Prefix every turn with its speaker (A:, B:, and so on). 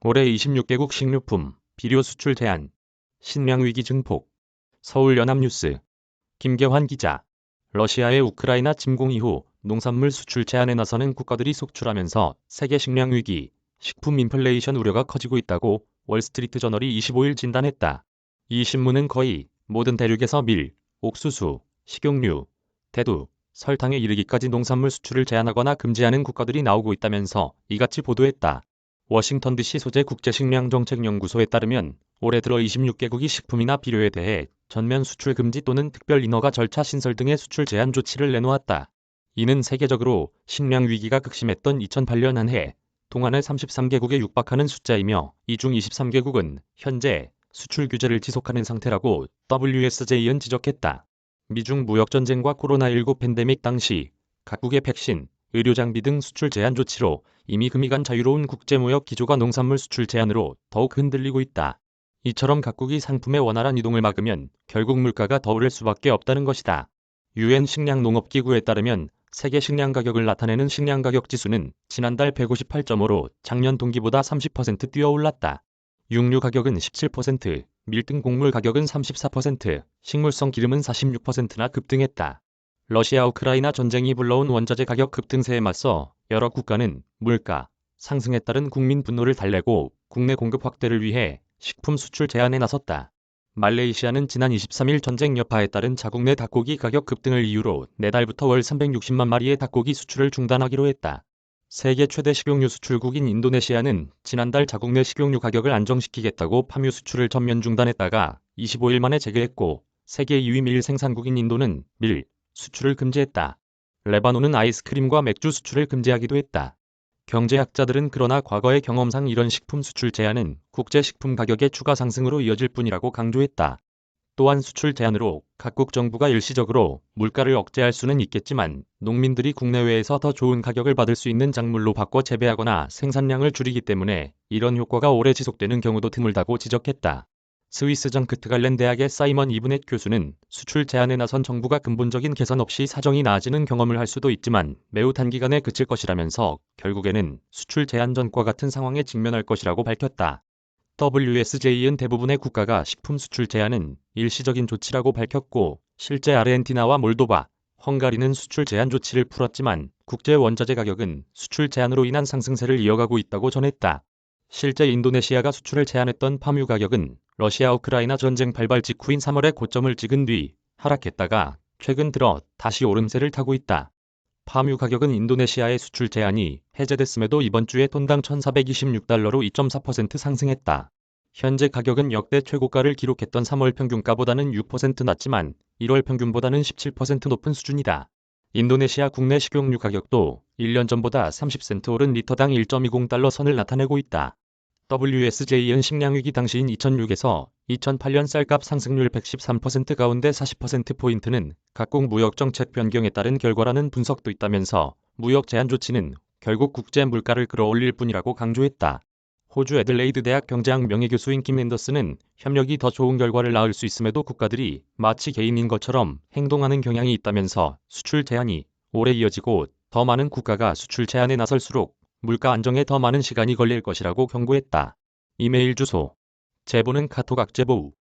A: 올해 26개국 식료품, 비료 수출 제한, 식량 위기 증폭. 서울 연합뉴스. 김계환 기자. 러시아의 우크라이나 침공 이후 농산물 수출 제한에 나서는 국가들이 속출하면서 세계 식량 위기, 식품 인플레이션 우려가 커지고 있다고 월스트리트 저널이 25일 진단했다. 이 신문은 거의 모든 대륙에서 밀, 옥수수, 식용유, 대두, 설탕에 이르기까지 농산물 수출을 제한하거나 금지하는 국가들이 나오고 있다면서 이같이 보도했다. 워싱턴 DC 소재 국제식량정책연구소에 따르면 올해 들어 26개국이 식품이나 비료에 대해 전면 수출 금지 또는 특별 인허가 절차 신설 등의 수출 제한 조치를 내놓았다. 이는 세계적으로 식량 위기가 극심했던 2008년 한 해 동안의 33개국에 육박하는 숫자이며 이 중 23개국은 현재 수출 규제를 지속하는 상태라고 WSJ는 지적했다. 미중 무역전쟁과 코로나19 팬데믹 당시 각국의 백신, 의료장비 등 수출 제한 조치로 이미 금이 간 자유로운 국제무역 기조가 농산물 수출 제한으로 더욱 흔들리고 있다. 이처럼 각국이 상품의 원활한 이동을 막으면 결국 물가가 더 오를 수밖에 없다는 것이다. 유엔 식량농업기구에 따르면 세계 식량 가격을 나타내는 식량 가격 지수는 지난달 158.5로 작년 동기보다 30% 뛰어올랐다. 육류 가격은 17%, 밀 등 곡물 가격은 34%, 식물성 기름은 46%나 급등했다. 러시아 우크라이나 전쟁이 불러온 원자재 가격 급등세에 맞서 여러 국가는 물가 상승에 따른 국민 분노를 달래고 국내 공급 확대를 위해 식품 수출 제한에 나섰다. 말레이시아는 지난 23일 전쟁 여파에 따른 자국 내 닭고기 가격 급등을 이유로 내달부터 월 360만 마리의 닭고기 수출을 중단하기로 했다. 세계 최대 식용유 수출국인 인도네시아는 지난달 자국 내 식용유 가격을 안정시키겠다고 팜유 수출을 전면 중단했다가 25일 만에 재개했고 세계 2위 밀 생산국인 인도는 밀 수출을 금지했다. 레바논은 아이스크림과 맥주 수출을 금지하기도 했다. 경제학자들은 그러나 과거의 경험상 이런 식품 수출 제한은 국제 식품 가격의 추가 상승으로 이어질 뿐이라고 강조했다. 또한 수출 제한으로 각국 정부가 일시적으로 물가를 억제할 수는 있겠지만 농민들이 국내외에서 더 좋은 가격을 받을 수 있는 작물로 바꿔 재배하거나 생산량을 줄이기 때문에 이런 효과가 오래 지속되는 경우도 드물다고 지적했다. 스위스 정크트갈렌 대학의 사이먼 이브넷 교수는 수출 제한에 나선 정부가 근본적인 개선 없이 사정이 나아지는 경험을 할 수도 있지만 매우 단기간에 그칠 것이라면서 결국에는 수출 제한 전과 같은 상황에 직면할 것이라고 밝혔다. WSJ는 대부분의 국가가 식품 수출 제한은 일시적인 조치라고 밝혔고 실제 아르헨티나와 몰도바, 헝가리는 수출 제한 조치를 풀었지만 국제 원자재 가격은 수출 제한으로 인한 상승세를 이어가고 있다고 전했다. 실제 인도네시아가 수출을 제한했던 팜유 가격은 러시아 우크라이나 전쟁 발발 직후인 3월에 고점을 찍은 뒤 하락했다가 최근 들어 다시 오름세를 타고 있다. 팜유 가격은 인도네시아의 수출 제한이 해제됐음에도 이번 주에 톤당 1,426달러로 2.4% 상승했다. 현재 가격은 역대 최고가를 기록했던 3월 평균가보다는 6% 낮지만 1월 평균보다는 17% 높은 수준이다. 인도네시아 국내 식용유 가격도 1년 전보다 30센트 오른 리터당 1.20달러 선을 나타내고 있다. WSJ는 식량위기 당시인 2006에서 2008년 쌀값 상승률 113% 가운데 40%포인트는 각국 무역정책 변경에 따른 결과라는 분석도 있다면서 무역 제한 조치는 결국 국제 물가를 끌어올릴 뿐이라고 강조했다. 호주 애들레이드 대학 경제학 명예교수인 김 앤더슨은 협력이 더 좋은 결과를 낳을 수 있음에도 국가들이 마치 개인인 것처럼 행동하는 경향이 있다면서 수출 제한이 오래 이어지고 더 많은 국가가 수출 제한에 나설수록 물가 안정에 더 많은 시간이 걸릴 것이라고 경고했다. 이메일 주소. 제보는 카톡 악제보우